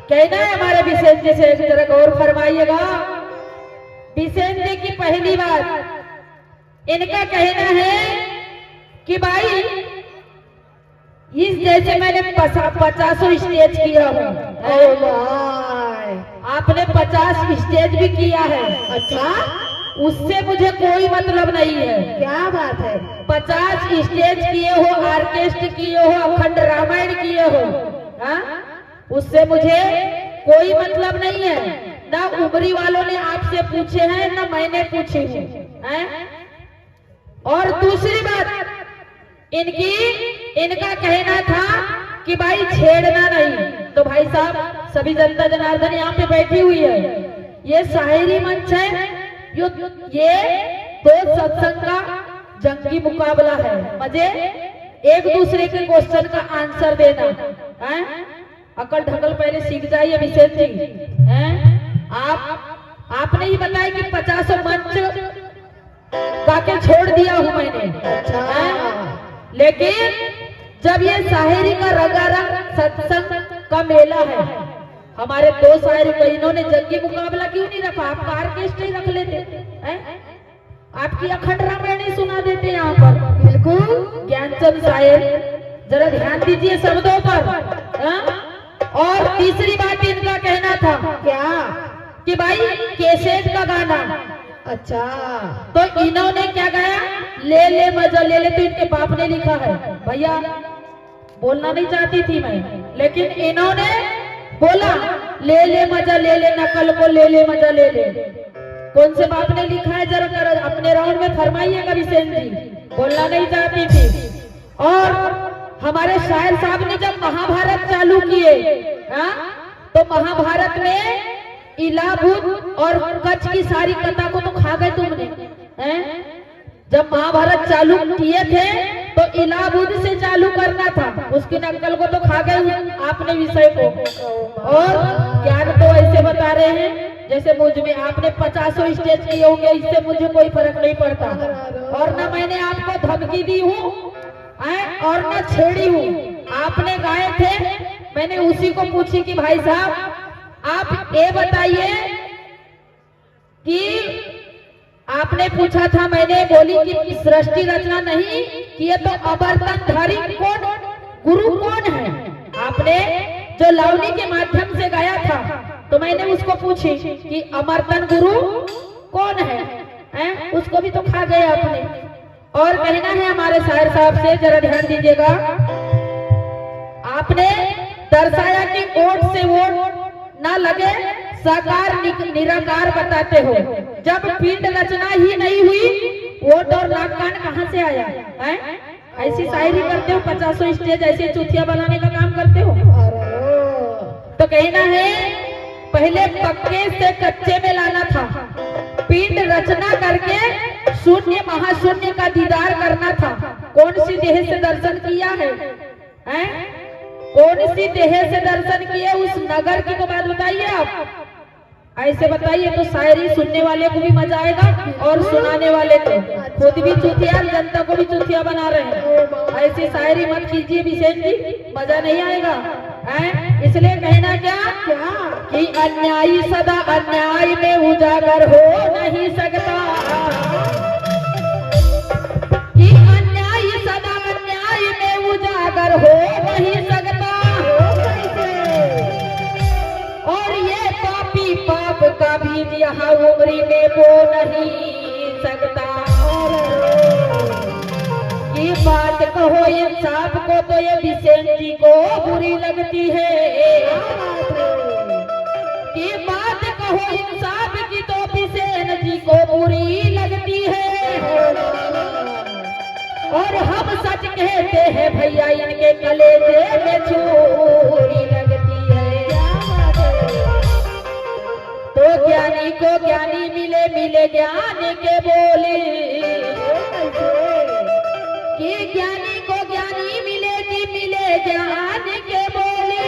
कहना है हमारे बिसेन जी से, जरा गौर फरमाइएगा। बिसेन जी की पहली बात इनका कहना है कि भाई इस जैसे मैंने 50 स्टेज किया हूँ, आपने 50 स्टेज भी किया है। अच्छा, उससे मुझे कोई मतलब नहीं है। क्या बात है? 50 स्टेज किए हो, ऑर्केस्ट्रा किए हो, अखंड रामायण किए हो, हाँ, उससे मुझे कोई मतलब नहीं है। ना उमरी वालों ने आपसे पूछे हैं, ना मैंने पूछे हैं। और दूसरी बात इनका कहना था कि भाई छेड़ना नहीं। तो भाई साहब, सभी जनता जनार्दन यहाँ पे बैठी हुई है, ये शायरी मंच है, ये दो सत्संग का जंगी मुकाबला है। मजे एक दूसरे के क्वेश्चन का आंसर देना है। अकल ढकल पहले सीख जाइए बिसेन जी। आपने ही बताया कि 50 मंच काके छोड़ दिया हूं मैंने। अच्छा, लेकिन जब ये शायरी का रंगारंग सत्संग का मेला है, हमारे दो शायरी को इन्होंने जंगी मुकाबला क्यों नहीं रखा? आपका ऑर्केस्ट्रा ही रख लेते हैं, आपकी अखंड रामायण ही सुना देते यहाँ पर। बिल्कुल ज्ञानचंद शायर, जरा ध्यान दीजिए शब्दों पर। और तीसरी बात इनका कहना था क्या? कि भाई कैसेट का गाना। अच्छा, तो इन्होंने क्या गाया? ले ले मजा ले ले। तो इनके बाप ने लिखा है। भैया बोलना नहीं चाहती थी मैं, लेकिन इन्होंने बोला ले ले मजा ले ले, नकल को ले ले मजा ले ले। कौन से बाप ने लिखा है? जरा अपने राउंड में फरमाइएगा बिसेन जी। बोलना नहीं चाहती थी। और हमारे शायर साहब ने जब महाभारत चालू किए, तो महाभारत में इलाबुद और कच्छ की सारी कथा को तो खा गए तुमने। जब महाभारत चालू किए थे तो इलाबुद से चालू करना था, उसकी नकल को तो खा गए आपने विषय को। और ज्ञान तो ऐसे बता रहे हैं जैसे मुझ में आपने 50 स्टेज किए होंगे, इससे मुझे कोई फर्क नहीं पड़ता। और न मैंने आपको धमकी दी हूँ और न छेड़ी हूँ। आपने गाए थे, मैंने उसी को पूछी कि भाई साहब आप ये बताइए कि आपने पूछा था, मैंने बोली कि सृष्टि रचना नहीं किए तो अवर्तनधारी कौन गुरु कौन है? आपने जो लावनी के माध्यम से गाया था, तो मैंने उसको पूछी कि अमर्तन गुरु कौन है? उसको भी तो खा गए आपने। और कहना है हमारे शायर साहब से, जरा ध्यान दीजिएगा। आपने दर्शाया कि ओट से वोट ना लगे, साकार निराकार बताते हो। जब पिंड रचना ही नहीं हुई, वोट और नाक कान कहाँ से आया है? ऐसी शायरी करते हो, 50 स्टेज ऐसे चुथिया बनाने का काम करते हो। तो कहना है पहले पक्के से कच्चे में लाना था, पिंड रचना करके शून्य महाशून्य का दीदार करना था। कौन सी देह से दर्शन किया है? कौन सी देह से दर्शन किए? उस नगर की तो बात बताइए आप। ऐसे बताइए तो शायरी सुनने वाले को भी मजा आएगा और सुनाने वाले को। खुद भी चुतिया, जनता को भी चुतिया बना रहे हैं। ऐसी शायरी मत कीजिए बिसेन जी, मजा नहीं आएगा। इसलिए कहना क्या कि अन्यायी सदा अन्याय में उजागर हो नहीं सकता, कि अन्यायी सदा अन्याय में उजागर हो नहीं सकता। और ये पापी पाप का बीज यहाँ उमरी में बो नहीं सकता। ये बात कहो इंसाफ को तो ये बिसेन जी को बुरी लगती है। ये बात कहो इंसाफ की तो बिसेन जी को बुरी लगती है। और हम सच कहते हैं भैया, इनके कलेजे में छुरी लगती है। तो ज्ञानी को ज्ञानी मिले, मिले ज्ञान के बोले, कि ज्ञानी को ज्ञानी मिले, कि मिले ज्ञान के बोले।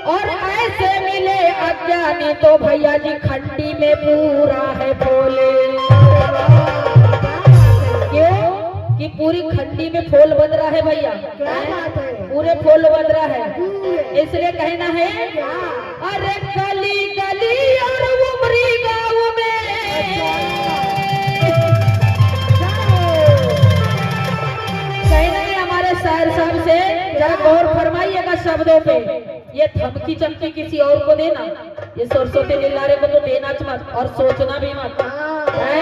और ऐसे मिले अज्ञानी तो भैया जी खंडी में पूरा है बोले। क्यों? कि पूरी खंडी में फूल बन रहा है भैया। क्या बात है? पूरे फूल बदरा है, पूरे। इसलिए कहना है क्या? अरे गली गली और उमरी गाँव में कहना है हमारे शायर साहब से, जरा गौर फरमाइएगा शब्दों पे। ये धमकी चमकी किसी और को देना, ये सरस्वती लीलारे को तो देना मत और सोचना भी मत, है?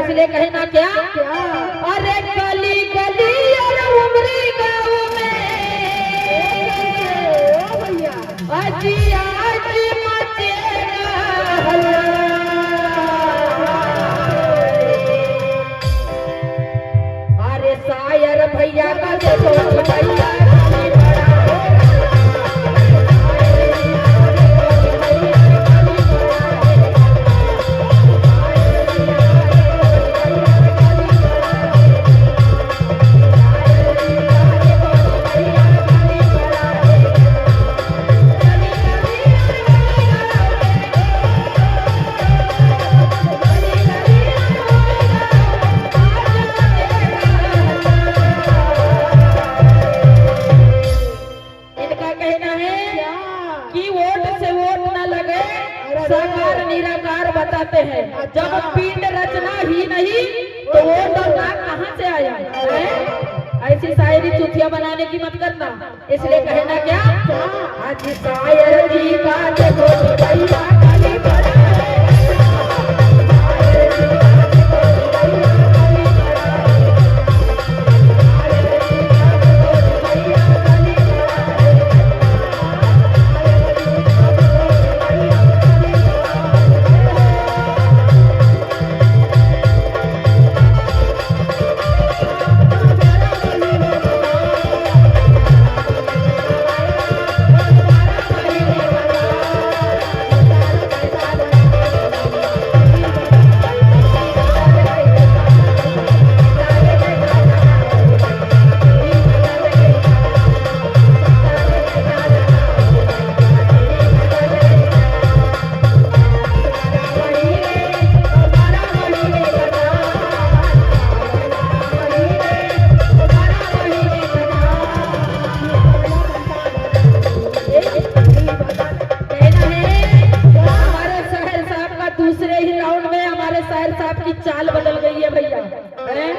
इसलिए कहना क्या? क्या? अरे गली गली और उमरी गाँव में ओ भैया, अजी आज मचेगा हल्ला। अरे शायर भैया का देखो भैया साकार निराकार बताते हैं। जब पिंड रचना ही नहीं तो वो डरना कहाँ से आया है? ऐसी शायरी चुतिया बनाने की मत करना। इसलिए कहना क्या? आज शायर जी का देखो भैया खाली पड़ा है। चाल बदल गई है भैया, हैं?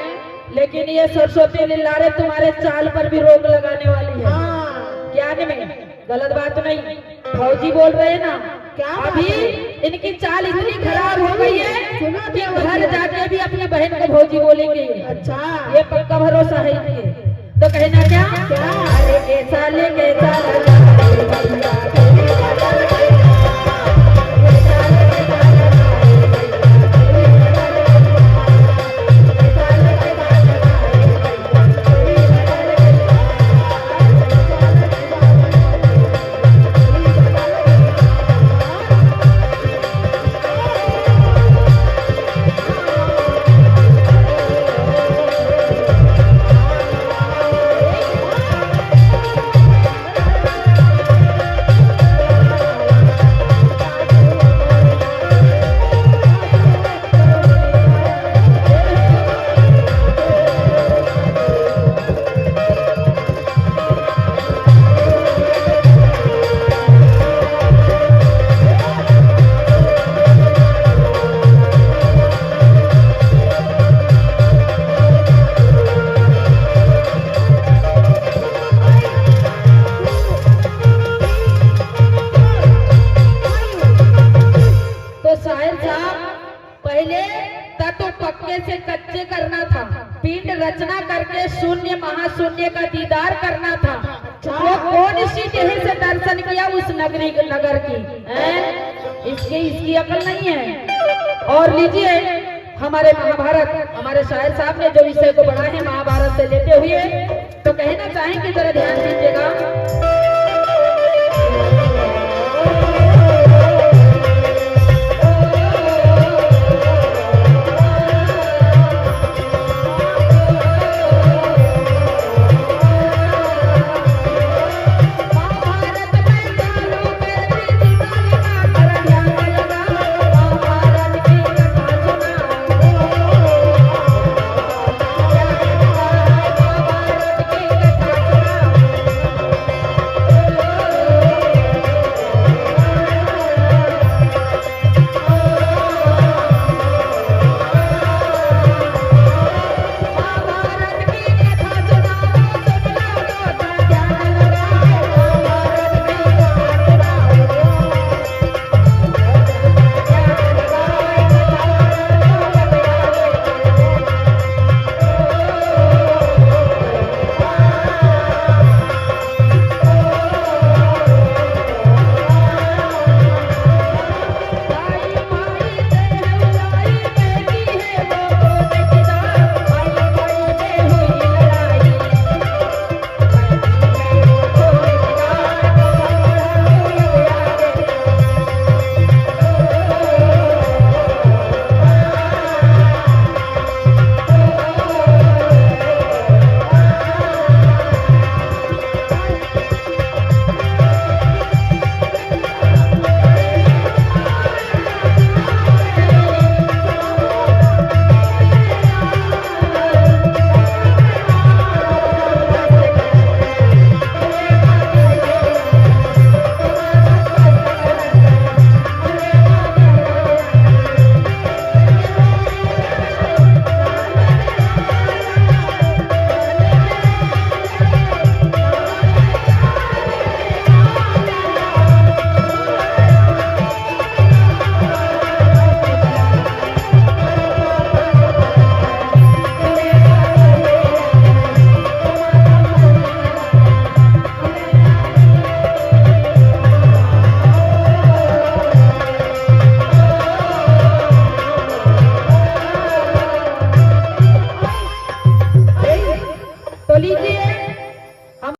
लेकिन ये सरस्वती लीलारे तुम्हारे चाल पर भी रोक लगाने वाली है। ज्ञान में गलत बात नहीं, फौजी बोल रहे हैं ना, क्या अभी इनकी चाल इतनी खराब हो गई है कि घर जाके भी अपनी बहन को भौजी बोलेंगे। अच्छा, ये पक्का भरोसा है इनके। तो कहना क्या? अरे कैसा ले कैसा से कच्चे करना था, पिंड रचना करके शून्य महाशून्य का दीदार करना था। वो कौन सी देह से दर्शन किया उस नगर की है? इसकी अकल नहीं है। और लीजिए हमारे महाभारत, हमारे शायर साहब ने जो विषय को बढ़ा है महाभारत से लेते हुए, तो कहना चाहेंगे जरा ध्यान दीजिए।